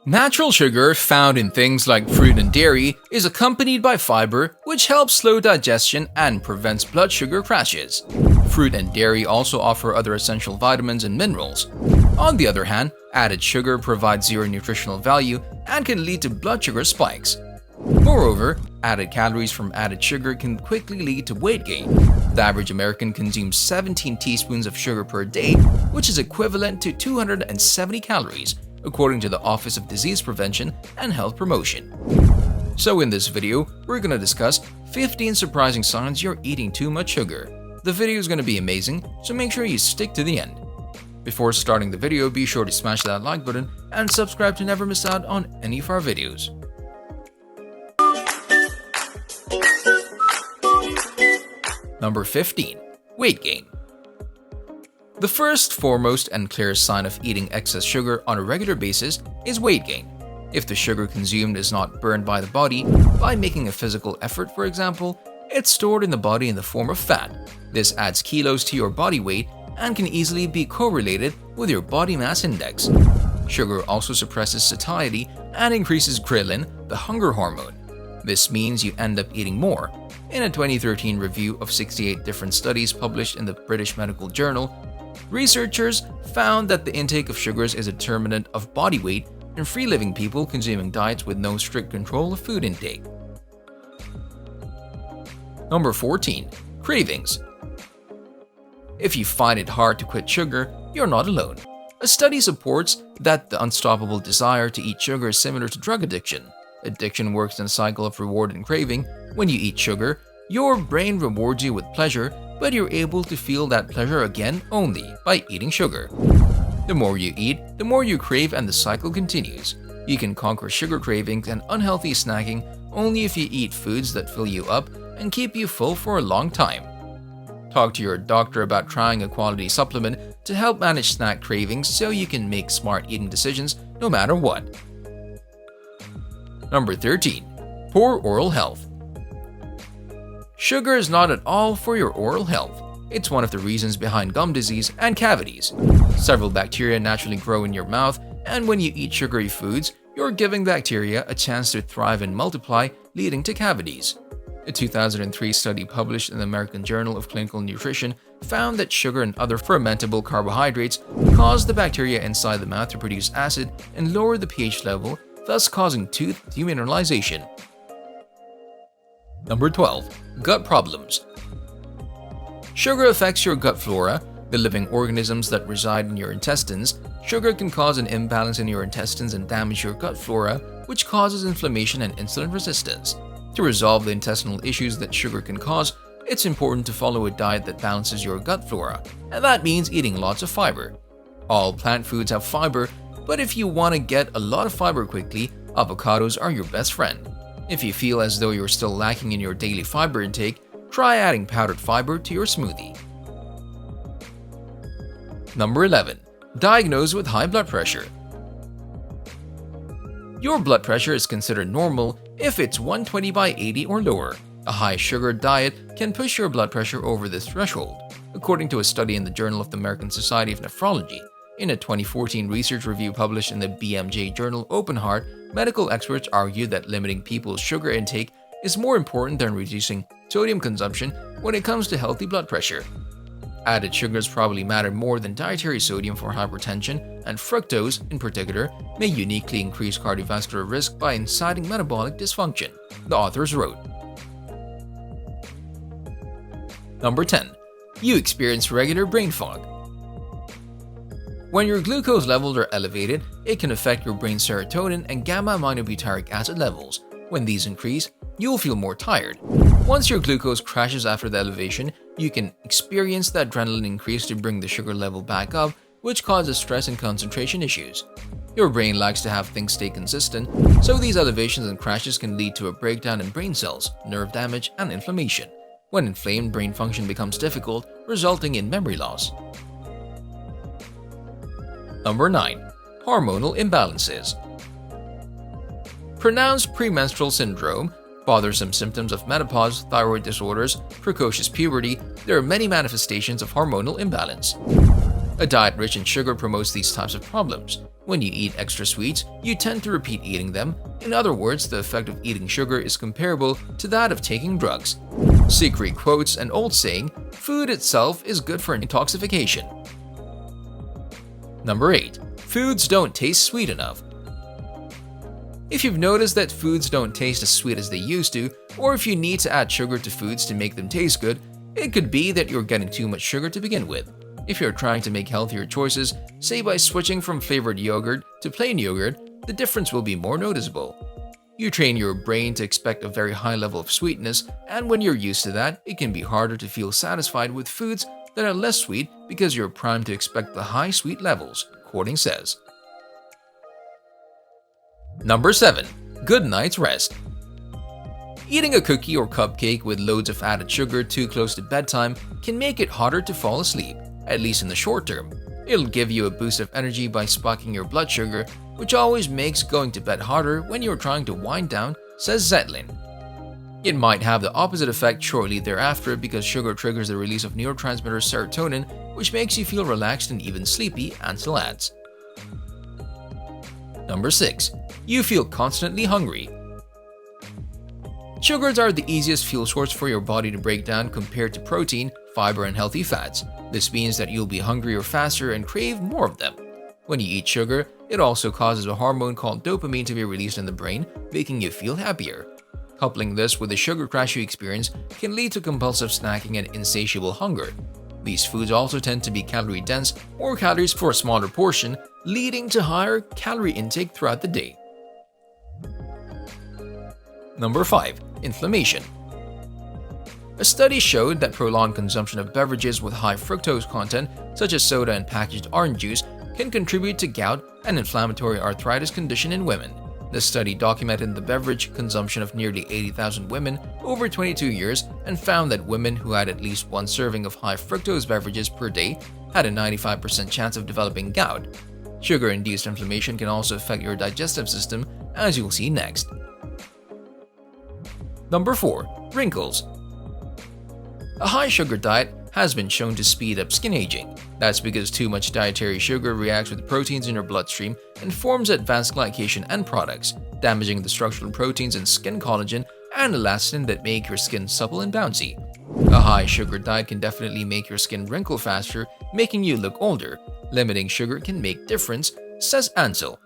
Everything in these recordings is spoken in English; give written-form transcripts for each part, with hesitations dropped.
Natural sugar found in things like fruit and dairy is accompanied by fiber, which helps slow digestion and prevents blood sugar crashes. Fruit and dairy also offer other essential vitamins and minerals. On the other hand, added sugar provides zero nutritional value and can lead to blood sugar spikes. Moreover, added calories from added sugar can quickly lead to weight gain. The average American consumes 17 teaspoons of sugar per day, which is equivalent to 270 calories, according to the Office of Disease Prevention and Health Promotion. So in this video, we're going to discuss 15 surprising signs you're eating too much sugar. The video is going to be amazing, so make sure you stick to the end. Before starting the video, be sure to smash that like button and subscribe to never miss out on any of our videos. Number 15. Weight gain. The first, foremost, and clearest sign of eating excess sugar on a regular basis is weight gain. If the sugar consumed is not burned by the body by making a physical effort, for example, it's stored in the body in the form of fat. This adds kilos to your body weight and can easily be correlated with your body mass index. Sugar also suppresses satiety and increases ghrelin, the hunger hormone. This means you end up eating more. In a 2013 review of 68 different studies published in the British Medical Journal, researchers found that the intake of sugars is a determinant of body weight in free-living people consuming diets with no strict control of food intake. Number 14. Cravings. If you find it hard to quit sugar, you're not alone. A study supports that the unstoppable desire to eat sugar is similar to drug addiction. Addiction works in a cycle of reward and craving. When you eat sugar, your brain rewards you with pleasure, but you're able to feel that pleasure again only by eating sugar. The more you eat, the more you crave, and the cycle continues. You can conquer sugar cravings and unhealthy snacking only if you eat foods that fill you up and keep you full for a long time. Talk to your doctor about trying a quality supplement to help manage snack cravings so you can make smart eating decisions no matter what. Number 13. Poor oral health. Sugar is not at all for your oral health. It's one of the reasons behind gum disease and cavities. Several bacteria naturally grow in your mouth, and when you eat sugary foods, you're giving bacteria a chance to thrive and multiply, leading to cavities. A 2003 study published in the American Journal of Clinical Nutrition found that sugar and other fermentable carbohydrates cause the bacteria inside the mouth to produce acid and lower the pH level, thus causing tooth demineralization. Number 12. Gut problems. Sugar affects your gut flora, the living organisms that reside in your intestines. Sugar can cause an imbalance in your intestines and damage your gut flora, which causes inflammation and insulin resistance. To resolve the intestinal issues that sugar can cause, it's important to follow a diet that balances your gut flora, and that means eating lots of fiber. All plant foods have fiber, but if you want to get a lot of fiber quickly, avocados are your best friend. If you feel as though you're still lacking in your daily fiber intake, try adding powdered fiber to your smoothie. Number 11. Diagnosed with high blood pressure. Your blood pressure is considered normal if it's 120/80 or lower. A high sugar diet can push your blood pressure over this threshold, according to a study in the Journal of the American Society of Nephrology. In a 2014 research review published in the BMJ journal Open Heart, medical experts argued that limiting people's sugar intake is more important than reducing sodium consumption when it comes to healthy blood pressure. Added sugars probably matter more than dietary sodium for hypertension, and fructose, in particular, may uniquely increase cardiovascular risk by inciting metabolic dysfunction, the authors wrote. Number 10. You experience regular brain fog. When your glucose levels are elevated, it can affect your brain's serotonin and gamma-aminobutyric acid levels. When these increase, you'll feel more tired. Once your glucose crashes after the elevation, you can experience the adrenaline increase to bring the sugar level back up, which causes stress and concentration issues. Your brain likes to have things stay consistent, so these elevations and crashes can lead to a breakdown in brain cells, nerve damage, and inflammation. When inflamed, brain function becomes difficult, resulting in memory loss. Number 9. Hormonal imbalances. Pronounced premenstrual syndrome, bothersome symptoms of menopause, thyroid disorders, precocious puberty, there are many manifestations of hormonal imbalance. A diet rich in sugar promotes these types of problems. When you eat extra sweets, you tend to repeat eating them. In other words, the effect of eating sugar is comparable to that of taking drugs. Secret quotes an old saying, food itself is good for intoxication. Number 8. Foods don't taste sweet enough. If you've noticed that foods don't taste as sweet as they used to, or if you need to add sugar to foods to make them taste good, it could be that you're getting too much sugar to begin with. If you're trying to make healthier choices, say by switching from flavored yogurt to plain yogurt, the difference will be more noticeable. You train your brain to expect a very high level of sweetness, and when you're used to that, it can be harder to feel satisfied with foods that are less sweet because you're primed to expect the high sweet levels, according says. Number 7. Good night's rest. Eating a cookie or cupcake with loads of added sugar too close to bedtime can make it harder to fall asleep, at least in the short term. It'll give you a boost of energy by spiking your blood sugar, which always makes going to bed harder when you're trying to wind down, says Zetlin. It might have the opposite effect shortly thereafter because sugar triggers the release of neurotransmitter serotonin, which makes you feel relaxed and even sleepy, Ansel adds. Number 6. You feel constantly hungry. Sugars are the easiest fuel source for your body to break down compared to protein, fiber, and healthy fats. This means that you'll be hungrier faster and crave more of them. When you eat sugar, it also causes a hormone called dopamine to be released in the brain, making you feel happier. Coupling this with the sugar crash you experience can lead to compulsive snacking and insatiable hunger. These foods also tend to be calorie-dense or calories for a smaller portion, leading to higher calorie intake throughout the day. Number 5. Inflammation. A study showed that prolonged consumption of beverages with high fructose content, such as soda and packaged orange juice, can contribute to gout, an inflammatory arthritis condition in women. The study documented the beverage consumption of nearly 80,000 women over 22 years and found that women who had at least one serving of high fructose beverages per day had a 95% chance of developing gout. Sugar-induced inflammation can also affect your digestive system, as you'll see next. Number 4. Wrinkles. A high sugar diet has been shown to speed up skin aging. That's because too much dietary sugar reacts with proteins in your bloodstream and forms advanced glycation end products, damaging the structural proteins in skin collagen and elastin that make your skin supple and bouncy. A high sugar diet can definitely make your skin wrinkle faster, making you look older. Limiting sugar can make difference, says Ansel.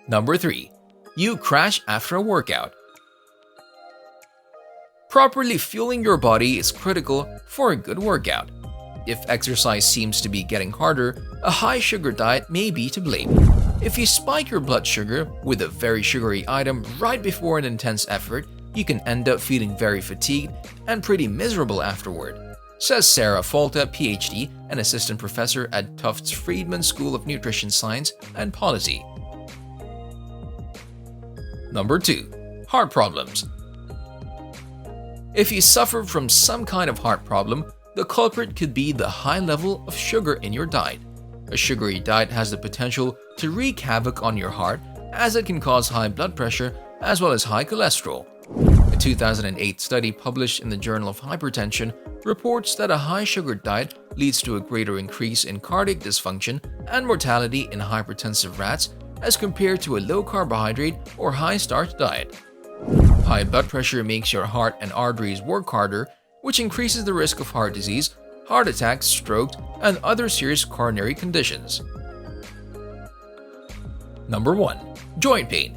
Number 3. You crash after a workout. Properly fueling your body is critical for a good workout. If exercise seems to be getting harder, a high sugar diet may be to blame. If you spike your blood sugar with a very sugary item right before an intense effort, you can end up feeling very fatigued and pretty miserable afterward, says Sarah Folta, PhD, an assistant professor at Tufts Friedman School of Nutrition Science and Policy. Number 2. Heart problems. If you suffer from some kind of heart problem, the culprit could be the high level of sugar in your diet. A sugary diet has the potential to wreak havoc on your heart, as it can cause high blood pressure as well as high cholesterol. A 2008 study published in the Journal of Hypertension reports that a high sugar diet leads to a greater increase in cardiac dysfunction and mortality in hypertensive rats as compared to a low carbohydrate or high starch diet. High blood pressure makes your heart and arteries work harder, which increases the risk of heart disease, heart attacks, stroke, and other serious coronary conditions. Number 1. Joint pain.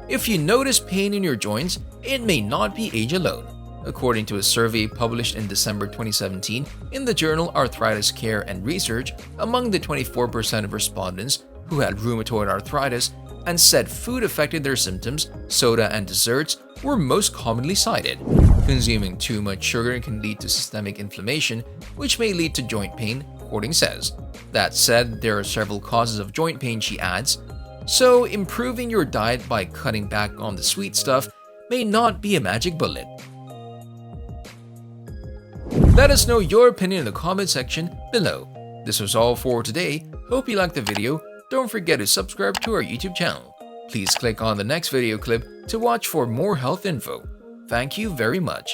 If you notice pain in your joints, it may not be age alone. According to a survey published in December 2017 in the journal Arthritis Care and Research, among the 24% of respondents who had rheumatoid arthritis and said food affected their symptoms, soda and desserts were most commonly cited. Consuming too much sugar can lead to systemic inflammation, which may lead to joint pain, according says. That said, there are several causes of joint pain, she adds, so improving your diet by cutting back on the sweet stuff may not be a magic bullet. Let us know your opinion in the comment section below. This was all for today. Hope you liked the video. Don't forget to subscribe to our YouTube channel. Please click on the next video clip to watch for more health info. Thank you very much.